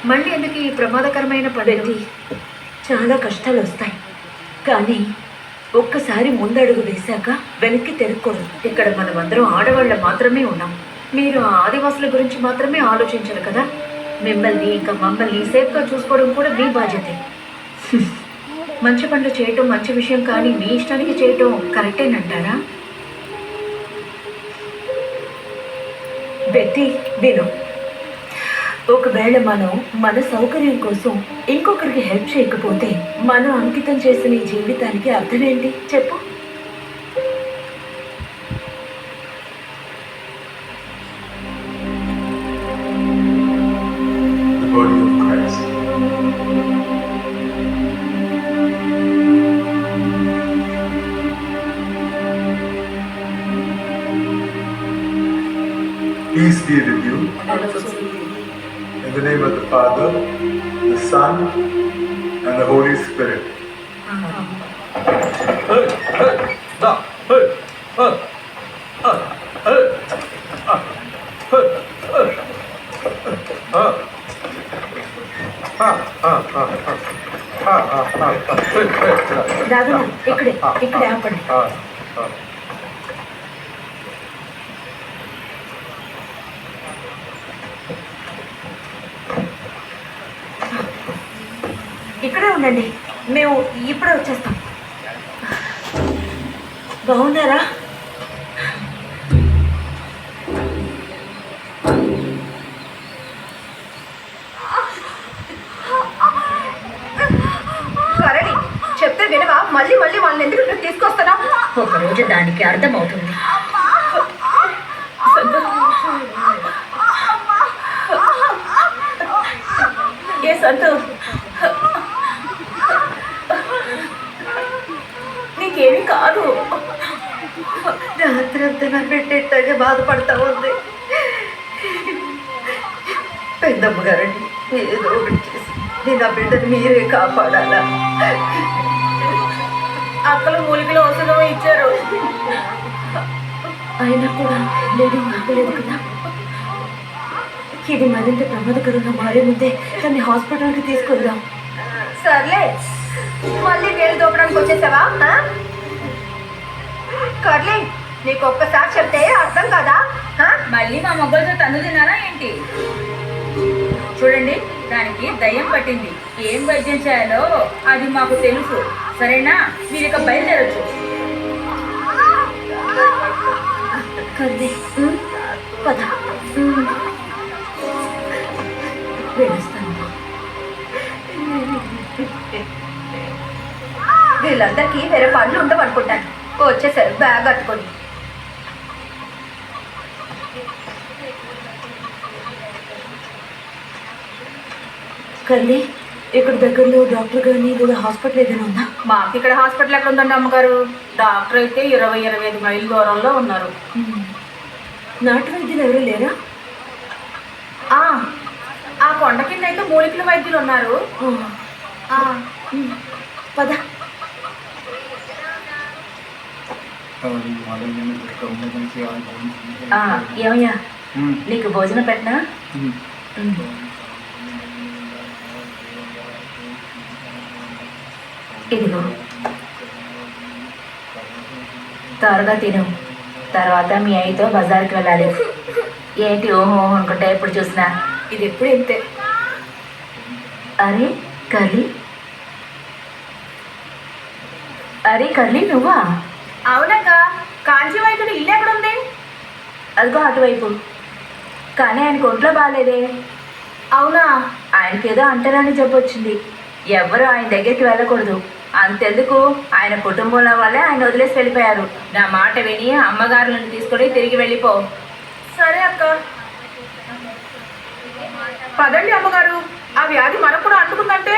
మళ్ళీ ఎందుకు ఈ ప్రమాదకరమైన పద్ధతి? చాలా కష్టాలు వస్తాయి, కానీ ఒక్కసారి ముందడుగు వేశాక వెనక్కి తిరగకూడదు. ఇక్కడ మనమందరం ఆడవాళ్ళ మాత్రమే ఉన్నాం. మీరు ఆ ఆదివాసుల గురించి మాత్రమే ఆలోచించరు కదా. మిమ్మల్ని ఇంకా మమ్మల్ని సేఫ్గా చూసుకోవడం కూడా మీ బాధ్యతే. మంచి పనులు చేయటం మంచి విషయం, కానీ మీ ఇష్టానికి చేయటం కరెక్టేనంటారా? బెట్టి విను, ఒకవేళ మనం మన సౌకర్యం కోసం ఇంకొకరికి హెల్ప్ చేయకపోతే మనం అంకితం చేసిన ఈ జీవితానికి అర్థం ఏంటి చెప్పు? Peace be with you. In the name of the Father, the Son, and the Holy Spirit. Raghava, ఇక్కడే ఆపండి. ఇక్కడే ఉండండి, మేము ఇప్పుడే వచ్చేస్తాం. బాగున్నారా? కరణి, చెప్తే వినవా? మళ్ళీ మళ్ళీ వాళ్ళని ఎందుకు తీసుకొస్తానా? ఒకరోజు దానికి అర్థమవుతుంది. ఏ సంతు, నీకేమీ కాదు. రాత్రంతా నా పెట్టేట్టగా బాధపడతా ఉంది. పెద్దమ్మ గారండి, ఏదో ఒకటి చేసి నేను ఆ బిడ్డను మీరే కాపాడాలా? అక్కలు మూలికలు ఔషధం ఇచ్చారు, అయినా కూడా బ్లీడింగ్ ఆగలేదు కదా. ఇది మరింత ప్రమాదకరంగా మారే ముందే దాన్ని హాస్పిటల్కి తీసుకెళ్దాం. సర్లే, మళ్ళీ వేలు దోపడానికి వచ్చేసావా? కర్లీ, నీకు ఒక్కసారి చెప్తే అర్థం కదా? మళ్ళీ మా మొగ్గలతో తన్ను తిన్నారా ఏంటి? చూడండి, దానికి దయ్యం పట్టింది. ఏం వైద్యం చేయాలో అది మాకు తెలుసు. సరేనా, మీరు ఇక బయలుదేరొచ్చు. కర్లీ, పద, వెళ్ళొస్తాను. వీళ్ళందరికీ వేరే పనులు ఉండవనుకుంటాను. వచ్చేసారు బ్యాగ్ కట్టుకొని. కర్లీ, ఇక్కడ దగ్గరలో డాక్టర్ గారిని లేదా హాస్పిటల్ ఏదైనా ఉందా? మాకు ఇక్కడ హాస్పిటల్ ఎక్కడ ఉందండి అమ్మగారు? డాక్టర్ అయితే 20-25 మైళ్ళ దూరంలో ఉన్నారు. నాటు వైద్యులు ఎవరు లేరా? ఆ కొండ కింద అయితే మూలికల వైద్యులు ఉన్నారు. పద. ఏమయ్యా, నీకు భోజనం పెట్టనా? ఇదిగో, త్వరగా తిను. తర్వాత మీ అయ్యతో బజార్కి వెళ్ళాలి. ఏంటి ఓహో అనుకుంటా ఎప్పుడు చూసినా? ఇది ఎప్పుడు ఇంతే. అరే కర్లీ, నువ్వా? అవునక్క, కాంచీ వైద్యుడు ఇల్లు ఎక్కడుంది? అదిగో అటువైపు. కానీ ఆయనకు ఒంట్లో బాగాలేదే. అవునా? ఆయనకేదో అంటరాని జబ్బు వచ్చింది. ఎవ్వరూ ఆయన దగ్గరికి వెళ్ళకూడదు. అంతెందుకు, ఆయన కుటుంబంలో వాళ్ళే ఆయన వదిలేసి వెళ్ళిపోయారు. నా మాట విని అమ్మగారులను తీసుకొని తిరిగి వెళ్ళిపో. సరే అక్క, పదండి. అమ్మగారు, ఆ వ్యాధి మనకు కూడా అంటుకుందంటే?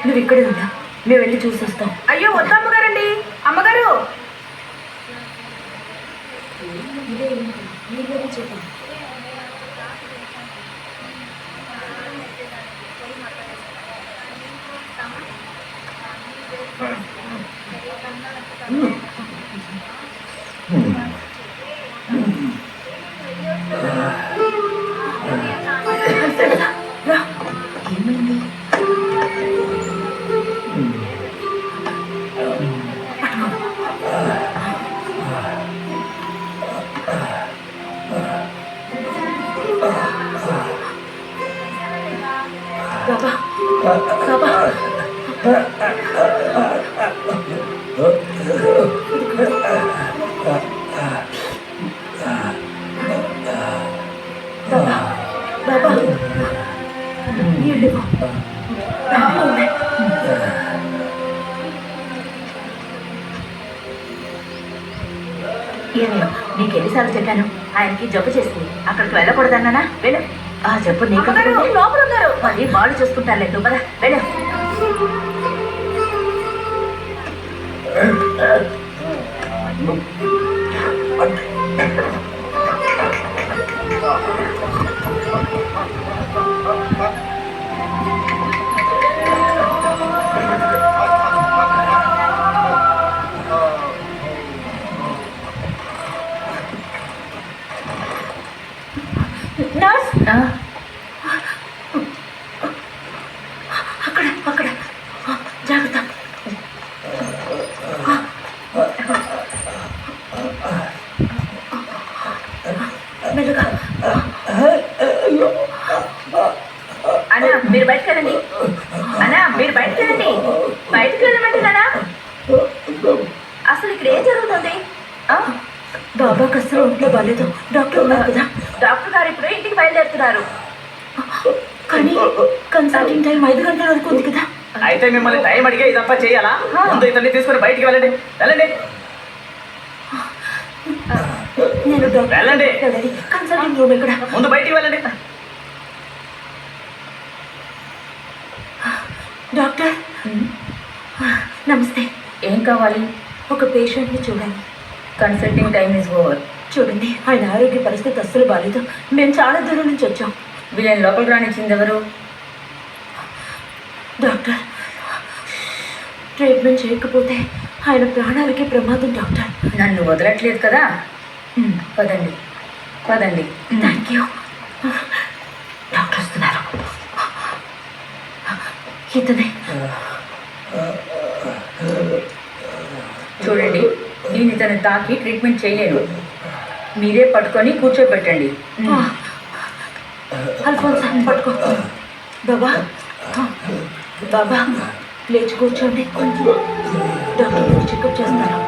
నువ్వు ఇక్కడే ఉందా, మేము వెళ్ళి చూసి వస్తాం. అయ్యో వద్దు అమ్మగారండి. అమ్మగారు, రా. బాబా బాబా బాబా బాబా నీళ్ళు బాబా ఉన్నాయి. ఏమో నీకు ఎన్నిసార్లు చెప్పాను ఆయనకి జబ్బు చేసింది అక్కడికి వెళ్ళకూడదన్నానా వెళ్ళు ఆ జబ్బు నీకు లోపల ఉన్నారు మరి వాళ్ళు చూసుకుంటారులే నువ్వు పద వెళ్ళు నర్స్ ఆ, అక్కడ అక్కడ జాగ్రత్త. మెల్లగా అన్నా మీరు బయటకు వెళ్ళండి అన్నా మీరు బయటకు వెళ్ళండి బయటకు వెళ్ళమంటున్నానా అసలు ఇక్కడ ఏం జరుగుతుంది ఆ? బాబాకి అసలు ఒంట్లో బాగాలేదు. డాక్టర్ ఉన్నారు కదా. డాక్టర్ గారు ఇప్పుడు ఇంటికి బయలుదేరుతున్నారు కానీ కన్సల్టింగ్ టైం 5 గంటల వరకు ఉంది కదా. అయితే మిమ్మల్ని టైం అడిగే ఇదంతా చేయాలా? ముందు ఇతన్ని తీసుకుని బయటికి వెళ్ళండి వెళ్ళండి నేను డాక్టర్ వెళ్ళండి. కన్సల్టింగ్ రూమ్ ఎక్కడ? ముందు బయటికి వెళ్ళండి. డాక్టర్ నమస్తే. ఏం కావాలి ఒక పేషెంట్ని చూడాలి. కన్సల్టింగ్ టైం ఇస్ ఓవర్ చూడండి, ఆయన ఆరోగ్య పరిస్థితి అస్సలు బాగాలేదు. మేము చాలా దూరం నుంచి వచ్చాం. వీళ్ళని లోపలికి రానిచ్చింది ఎవరు డాక్టర్ ట్రీట్మెంట్ చేయకపోతే ఆయన ప్రాణాలకి ప్రమాదం డాక్టర్. నన్ను వదలట్లేదు కదా పదండి పదండి థ్యాంక్ యూ. డాక్టర్ వస్తున్నారు. ఇతనే. చూడండి నేను ఇతను తాకి ట్రీట్మెంట్ చేయలేను మీరే పట్టుకొని కూర్చోబెట్టండి అల్ఫోన్సా పట్టుకో. బాబా బాబా లేచి కూర్చోండి. డాక్టర్ మీరు చెకప్ చేస్తారు.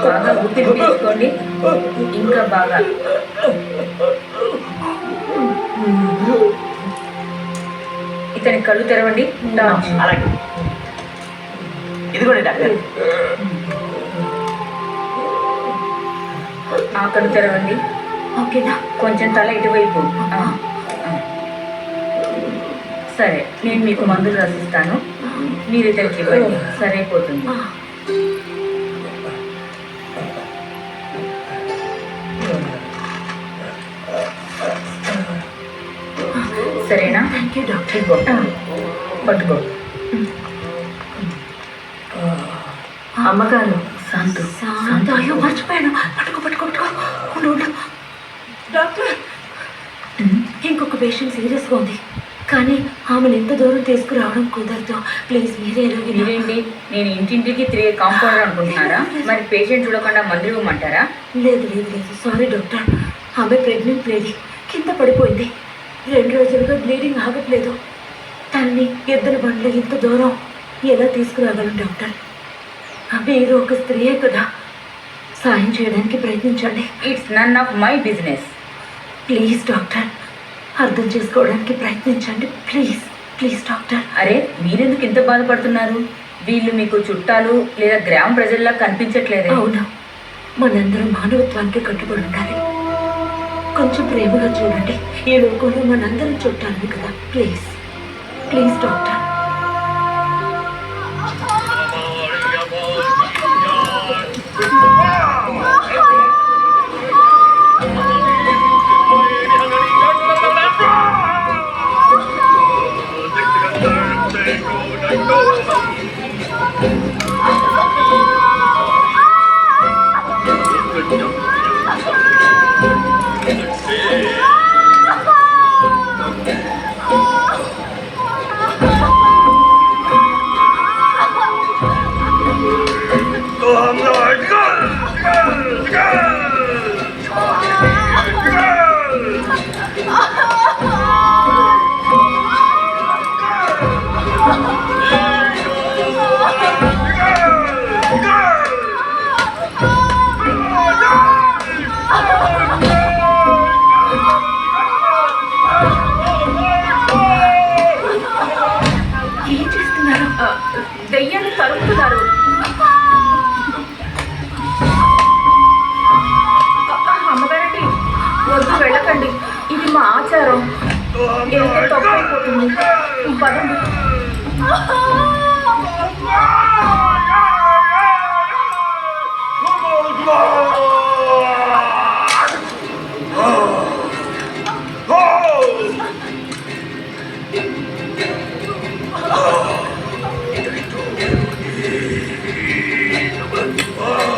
బాగా ఊపిరి పీల్చుకోండి ఇంకా బాగా ఇతని కళ్ళు తెరవండి టార్చ్. అలాగే ఇదిగోండి డాక్టర్. ఆ కళ్ళు తెరవండి ఓకేనా? కొంచెం తల ఇటువైపు సరే నేను మీకు మందులు రాసిస్తాను మీరు ఇతనికి ఇవ్వండి సరైపోతుంది సరేనా థ్యాంక్ యూ డాక్టర్. ఇదిగో పట్టుకో అమ్మగారు శాంతు శాంత అయ్యో మర్చిపోయాను. పట్టుకో పట్టుకో పట్టుకో. ఉండు ఉండు. డాక్టర్ ఇంకొక పేషెంట్ సీరియస్గా ఉంది కానీ ఆమెను ఎంత దూరం తీసుకురావడం కుదరదు. ప్లీజ్ మీరే ఎలాగైనా. మీరేంటి నేను ఇంటింటికి తిరిగే కాంపౌండర్ అనుకుంటున్నారా మరి పేషెంట్ చూడకుండా మందులు ఇవ్వమంటారా లేదు లేదు లేదు సారీ డాక్టర్. ఆమె ప్రెగ్నెంట్ లేడీ కింద పడిపోయింది. 2 రోజులుగా బ్లీడింగ్ ఆగట్లేదు. తన్ని ఎద్దుల బండ్లు ఇంత దూరం ఎలా తీసుకురాగలను డాక్టర్? మీరు ఒక స్త్రీయే కదా, సాయం చేయడానికి ప్రయత్నించండి. It's none of my business please doctor అర్థం చేసుకోవడానికి ప్రయత్నించండి. Please please doctor. అరే మీరెందుకు ఇంత బాధపడుతున్నారు వీళ్ళు మీకు చుట్టాలు లేదా గ్రామ ప్రజల్లా కనిపించట్లేదే అవును, మనందరం మానవత్వానికి కట్టుబడి ఉండాలి. కొంచెం ప్రేమగా చూడండి. ఈ లోకంలో మనందరం చుట్టాలి కదా. Please please doctor. ఆచారం వెళ్తే తప్పు అయిపోతుంది. పదండి. Oh!